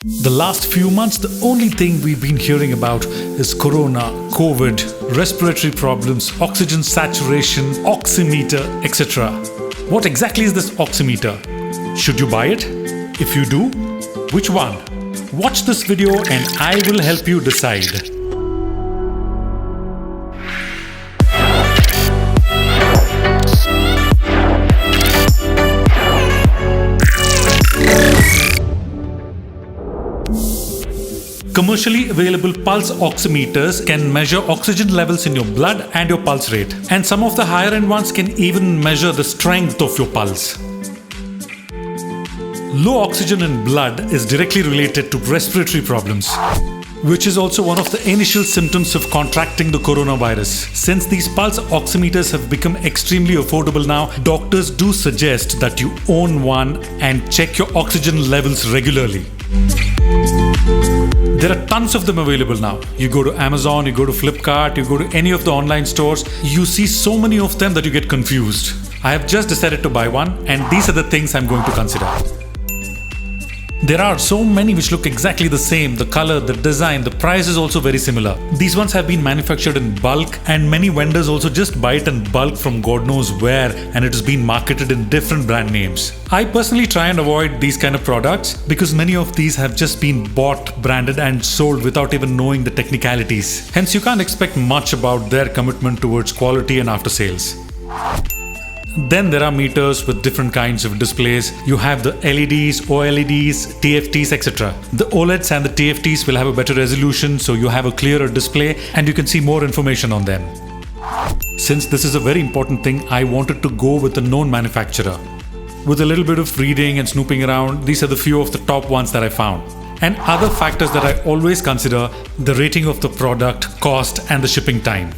The last few months, the only thing we've been hearing about is corona, COVID, respiratory problems, oxygen saturation, oximeter, etc. What exactly is this oximeter? Should you buy it? If you do, which one? Watch this video and I will help you decide. Commercially available pulse oximeters can measure oxygen levels in your blood and your pulse rate. And some of the higher end ones can even measure the strength of your pulse. Low oxygen in blood is directly related to respiratory problems, which is also one of the initial symptoms of contracting the coronavirus. Since these pulse oximeters have become extremely affordable now, doctors do suggest that you own one and check your oxygen levels regularly. There are tons of them available now. You go to Amazon, you go to Flipkart, you go to any of the online stores, you see so many of them that you get confused. I have just decided to buy one, and these are the things I'm going to consider. There are so many which look exactly the same. The color, the design, the price is also very similar. These ones have been manufactured in bulk, and many vendors also just buy it in bulk from God knows where, and it has been marketed in different brand names. I personally try and avoid these kind of products because many of these have just been bought, branded and sold without even knowing the technicalities. Hence, you can't expect much about their commitment towards quality and after sales. Then there are meters with different kinds of displays. You have the LEDs, OLEDs, TFTs, etc. The OLEDs and the TFTs will have a better resolution, so you have a clearer display and you can see more information on them. Since this is a very important thing, I wanted to go with a known manufacturer. With a little bit of reading and snooping around, these are the few of the top ones that I found. And other factors that I always consider: the rating of the product, cost and the shipping time.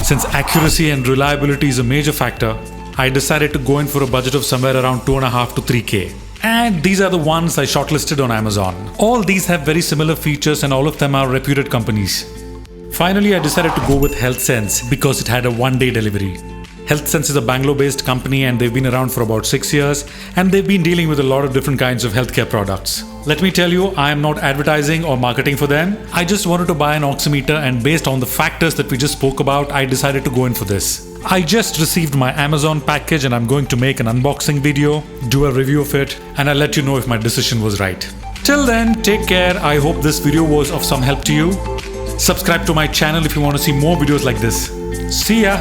Since accuracy and reliability is a major factor, I decided to go in for a budget of somewhere around 2.5 to 3K. And these are the ones I shortlisted on Amazon. All these have very similar features and all of them are reputed companies. Finally, I decided to go with HealthSense because it had a one-day delivery. HealthSense is a Bangalore-based company and they've been around for about 6 years, and they've been dealing with a lot of different kinds of healthcare products. Let me tell you, I am not advertising or marketing for them. I just wanted to buy an oximeter, and based on the factors that we just spoke about, I decided to go in for this. I just received my Amazon package and I'm going to make an unboxing video, do a review of it, and I'll let you know if my decision was right. Till then, take care. I hope this video was of some help to you. Subscribe to my channel if you want to see more videos like this. See ya!